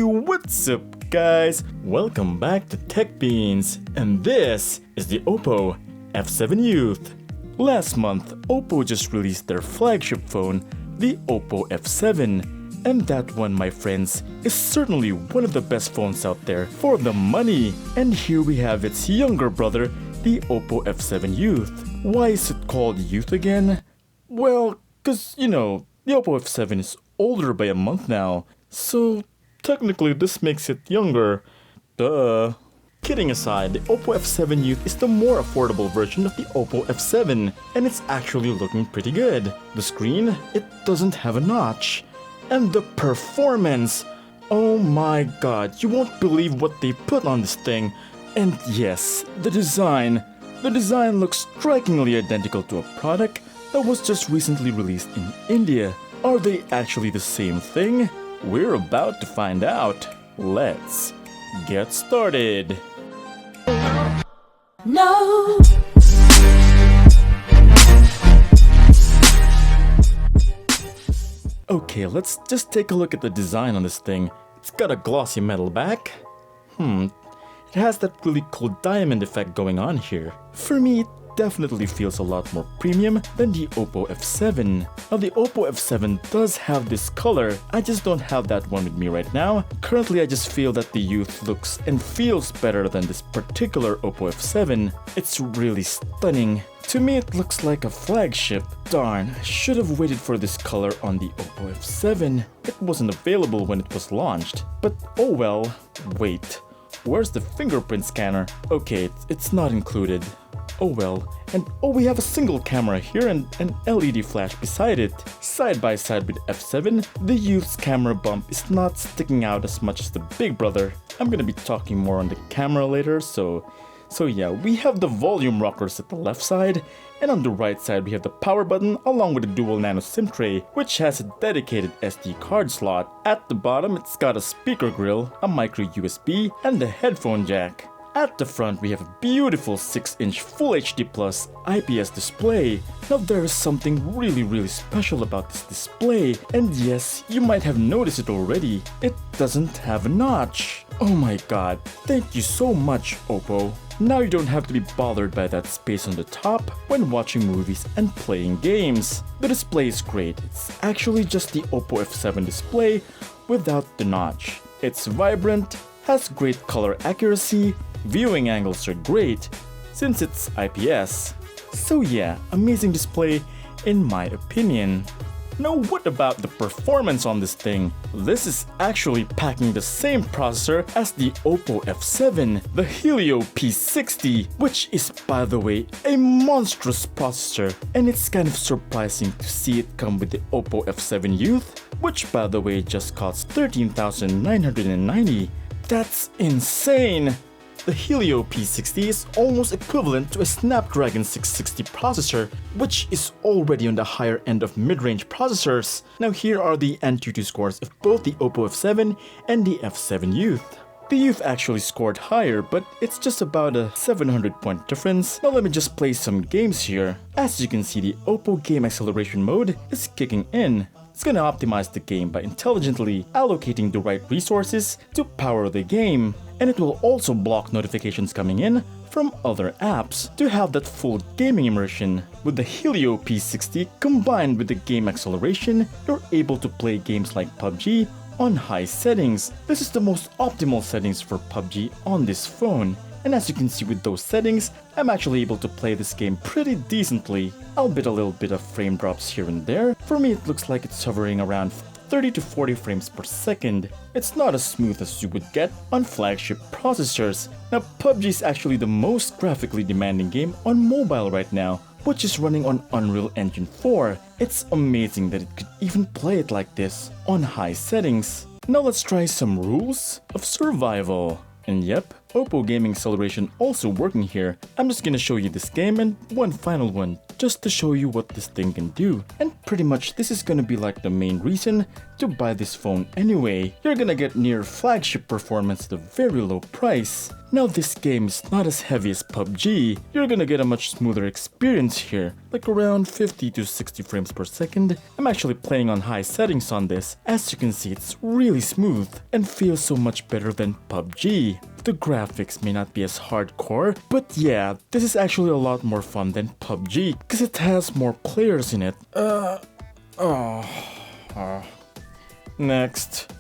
what's up guys? Welcome back to TechBeans, and this is the Oppo F7 Youth. Last month, Oppo just released their flagship phone, the Oppo F7, and that one, my friends, is certainly one of the best phones out there for the money. And here we have its younger brother, the Oppo F7 Youth. Why is it called Youth again? Well, cause the Oppo F7 is older by a month now, so technically this makes it younger. Duh. Kidding aside, the Oppo F7 Youth is the more affordable version of the Oppo F7, and it's actually looking pretty good. The screen, it doesn't have a notch. And the performance! Oh my god, you won't believe what they put on this thing. And yes, the design. The design looks strikingly identical to a product that was just recently released in India. Are they actually the same thing? We're about to find out. Let's get started. No. Okay, let's just take a look at the design on this thing. It's got a glossy metal back. It has that really cool diamond effect going on here. For me, it definitely feels a lot more premium than the Oppo F7. Now the Oppo F7 does have this color, I just don't have that one with me right now. Currently I just feel that the Youth looks and feels better than this particular Oppo F7. It's really stunning. To me it looks like a flagship. Darn, I should have waited for this color on the Oppo F7. It wasn't available when it was launched. But oh well. Wait, where's the fingerprint scanner? Okay, it's not included. Oh well. And oh, we have a single camera here and an LED flash beside it. Side by side with F7, the Youth's camera bump is not sticking out as much as the big brother. I'm gonna be talking more on the camera later, so yeah, we have the volume rockers at the left side, and on the right side we have the power button along with the dual nano SIM tray, which has a dedicated SD card slot. At the bottom it's got a speaker grill, a micro USB, and the headphone jack. At the front we have a beautiful 6-inch Full HD Plus IPS display. Now there is something really special about this display, and yes, you might have noticed it already. It doesn't have a notch. Oh my god, thank you so much, Oppo. Now you don't have to be bothered by that space on the top when watching movies and playing games. The display is great. It's actually just the Oppo F7 display without the notch. It's vibrant, has great color accuracy, viewing angles are great since it's IPS. So yeah, amazing display in my opinion. Now what about the performance on this thing? This is actually packing the same processor as the Oppo F7, the Helio P60, which is by the way a monstrous processor, and it's kind of surprising to see it come with the Oppo F7 Youth, which by the way just costs $13,990. That's insane! The Helio P60 is almost equivalent to a Snapdragon 660 processor, which is already on the higher end of mid-range processors. Now here are the Antutu scores of both the Oppo F7 and the F7 Youth. The Youth actually scored higher, but it's just about a 700-point difference. Now let me just play some games here. As you can see, the Oppo game acceleration mode is kicking in. It's gonna optimize the game by intelligently allocating the right resources to power the game. And it will also block notifications coming in from other apps to have that full gaming immersion. With the Helio P60 combined with the game acceleration, you're able to play games like PUBG on high settings. This is the most optimal settings for PUBG on this phone. And as you can see with those settings, I'm actually able to play this game pretty decently, albeit a little bit of frame drops here and there. For me it looks like it's hovering around 30 to 40 frames per second. It's not as smooth as you would get on flagship processors. Now PUBG is actually the most graphically demanding game on mobile right now, which is running on Unreal Engine 4. It's amazing that it could even play it like this on high settings. Now let's try some rules of survival. And yep, Oppo gaming acceleration also working here. I'm just gonna show you this game and one final one, just to show you what this thing can do. And pretty much this is gonna be like the main reason to buy this phone anyway. You're gonna get near flagship performance at a very low price. Now this game is not as heavy as PUBG, you're gonna get a much smoother experience here, like around 50 to 60 frames per second. I'm actually playing on high settings on this. As you can see, it's really smooth and feels so much better than PUBG. The graphics may not be as hardcore, but yeah, this is actually a lot more fun than PUBG, cause it has more players in it. Next.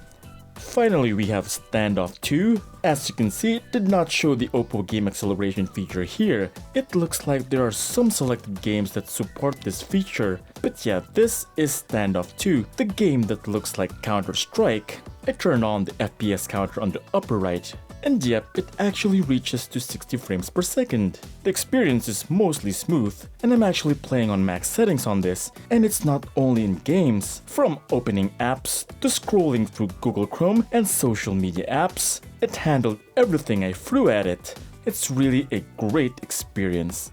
Finally, we have Standoff 2. As you can see, it did not show the Oppo game acceleration feature here. It looks like there are some selected games that support this feature. But yeah, this is Standoff 2, the game that looks like Counter-Strike. I turn on the FPS counter on the upper right. And yep, it actually reaches to 60 frames per second. The experience is mostly smooth, and I'm actually playing on max settings on this, and it's not only in games. From opening apps to scrolling through Google Chrome and social media apps, it handled everything I threw at it. It's really a great experience.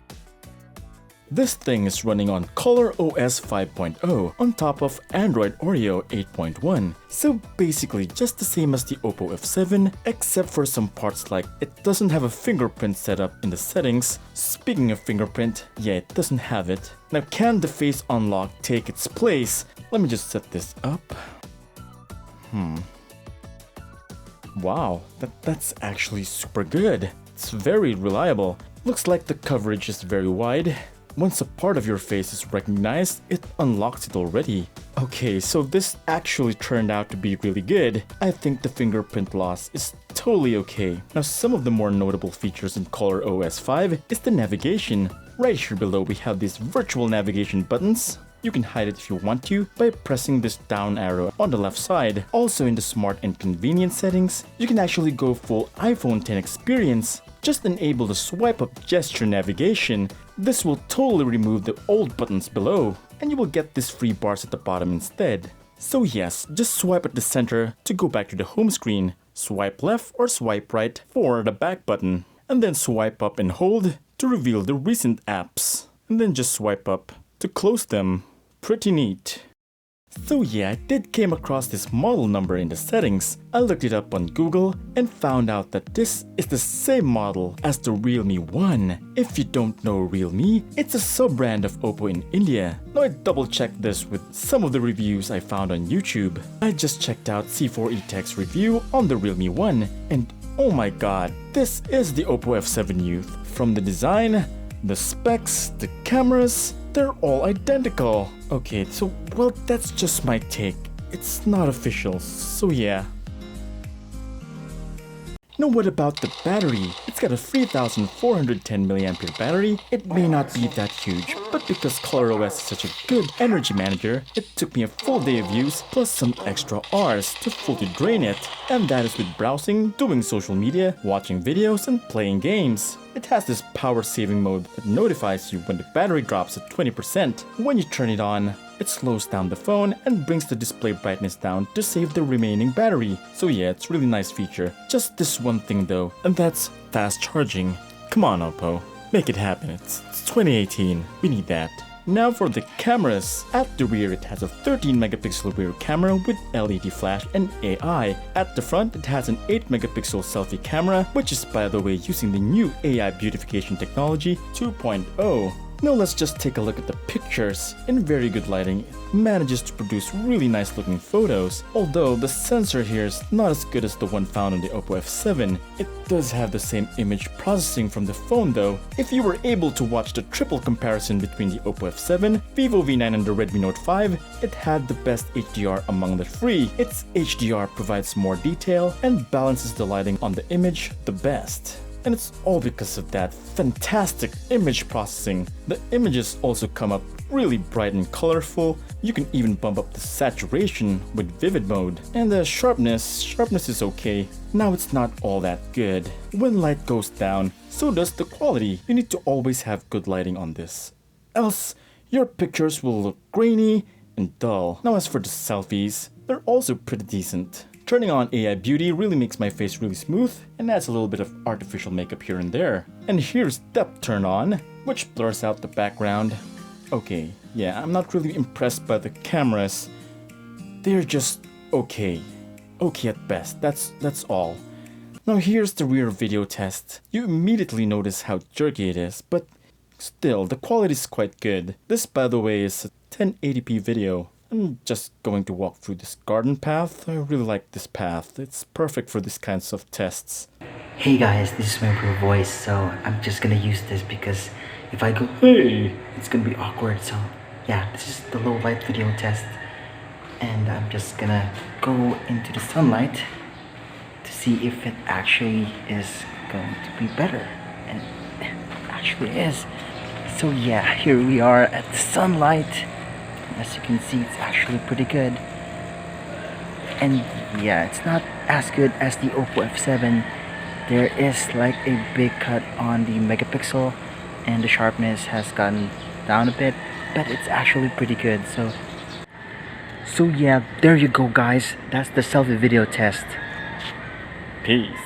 This thing is running on ColorOS 5.0 on top of Android Oreo 8.1, so basically just the same as the Oppo F7, except for some parts like it doesn't have a fingerprint setup in the settings. Speaking of fingerprint, yeah, it doesn't have it. Now, can the face unlock take its place? Let me just set this up. Wow, that's actually super good. It's very reliable. Looks like the coverage is very wide. Once a part of your face is recognized, it unlocks it already. Okay, so this actually turned out to be really good. I think the fingerprint loss is totally okay. Now, some of the more notable features in ColorOS 5 is the navigation. Right here below we have these virtual navigation buttons. You can hide it if you want to by pressing this down arrow on the left side. Also in the smart and convenient settings, you can actually go full iPhone X experience. Just enable the swipe up gesture navigation. This will totally remove the old buttons below, and you will get these free bars at the bottom instead. So yes, just swipe at the center to go back to the home screen. Swipe left or swipe right for the back button. And then swipe up and hold to reveal the recent apps. And then just swipe up to close them. Pretty neat. So yeah, I did came across this model number in the settings. I looked it up on Google and found out that this is the same model as the Realme 1. If you don't know Realme, it's a sub-brand of Oppo in India. Now I double-checked this with some of the reviews I found on YouTube. I just checked out C4E Tech's review on the Realme 1, and oh my god, this is the Oppo F7 Youth. From the design, the specs, the cameras, they're all identical. Okay, so, well, that's just my take. It's not official, so yeah. Now what about the battery? It's got a 3410 mAh battery. It may not be that huge, but because ColorOS is such a good energy manager, it took me a full day of use plus some extra hours to fully drain it. And that is with browsing, doing social media, watching videos, and playing games. It has this power saving mode that notifies you when the battery drops at 20%. When you turn it on, it slows down the phone and brings the display brightness down to save the remaining battery. So yeah, it's a really nice feature. Just this one thing though, and that's fast charging. Come on Oppo, make it happen. It's 2018, we need that. Now for the cameras. At the rear it has a 13 megapixel rear camera with LED flash and AI. At the front it has an 8 megapixel selfie camera, which is by the way using the new AI beautification technology 2.0. Now let's just take a look at the pictures. In very good lighting, it manages to produce really nice looking photos. Although the sensor here is not as good as the one found on the Oppo F7. It does have the same image processing from the phone though. If you were able to watch the triple comparison between the Oppo F7, Vivo V9 and the Redmi Note 5, it had the best HDR among the three. Its HDR provides more detail and balances the lighting on the image the best. And it's all because of that fantastic image processing. The images also come up really bright and colorful. You can even bump up the saturation with vivid mode. And the sharpness is okay. Now it's not all that good. When light goes down, so does the quality. You need to always have good lighting on this, else your pictures will look grainy and dull. Now as for the selfies, they're also pretty decent. Turning on AI Beauty really makes my face really smooth and adds a little bit of artificial makeup here and there. And here's Depth Turn On, which blurs out the background. Okay, yeah, I'm not really impressed by the cameras. They're just okay. Okay at best, that's all. Now here's the rear video test. You immediately notice how jerky it is, but still, the quality is quite good. This, by the way, is a 1080p video. I'm just going to walk through this garden path. I really like this path. It's perfect for these kinds of tests. Hey guys, this is my real voice, so I'm just gonna use this because if I go hey, it's gonna be awkward. So yeah, this is the low light video test, and I'm just gonna go into the sunlight to see if it actually is going to be better, and it actually is. So yeah, here we are at the sunlight. As you can see, it's actually pretty good, and yeah, it's not as good as the Oppo F7. There is like a big cut on the megapixel, and the sharpness has gone down a bit, but it's actually pretty good. So yeah, there you go guys, that's the selfie video test. Peace.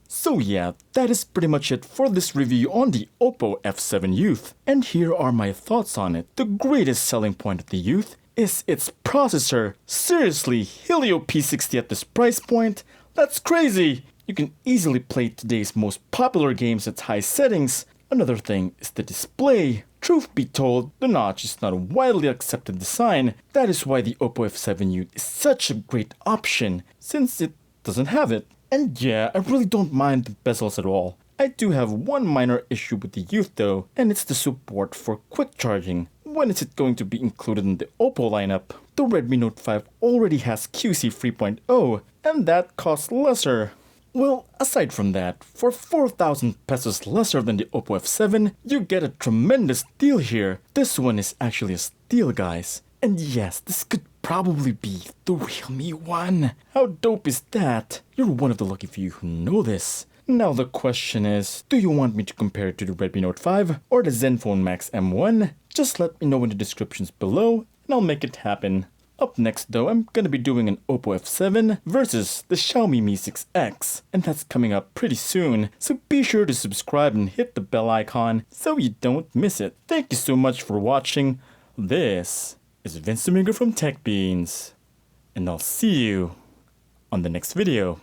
So yeah, that is pretty much it for this review on the Oppo F7 Youth. And here are my thoughts on it. The greatest selling point of the Youth is its processor. Seriously, Helio P60 at this price point? That's crazy! You can easily play today's most popular games at high settings. Another thing is the display. Truth be told, the notch is not a widely accepted design. That is why the Oppo F7 Youth is such a great option, since it doesn't have it. And yeah, I really don't mind the bezels at all. I do have one minor issue with the Youth though, and it's the support for quick charging. When is it going to be included in the Oppo lineup? The Redmi Note 5 already has QC 3.0, and that costs lesser. Well, aside from that, for 4,000 pesos lesser than the Oppo F7, you get a tremendous deal here. This one is actually a steal, guys. And yes, this could probably be the Realme one. How dope is that? You're one of the lucky few who know this. Now the question is, do you want me to compare it to the Redmi Note 5 or the Zenfone Max M1? Just let me know in the descriptions below and I'll make it happen. Up next though, I'm gonna be doing an Oppo F7 versus the Xiaomi Mi 6X, and that's coming up pretty soon, so be sure to subscribe and hit the bell icon so you don't miss it. Thank you so much for watching. This is Vince Domingo from TechBeans, and I'll see you on the next video.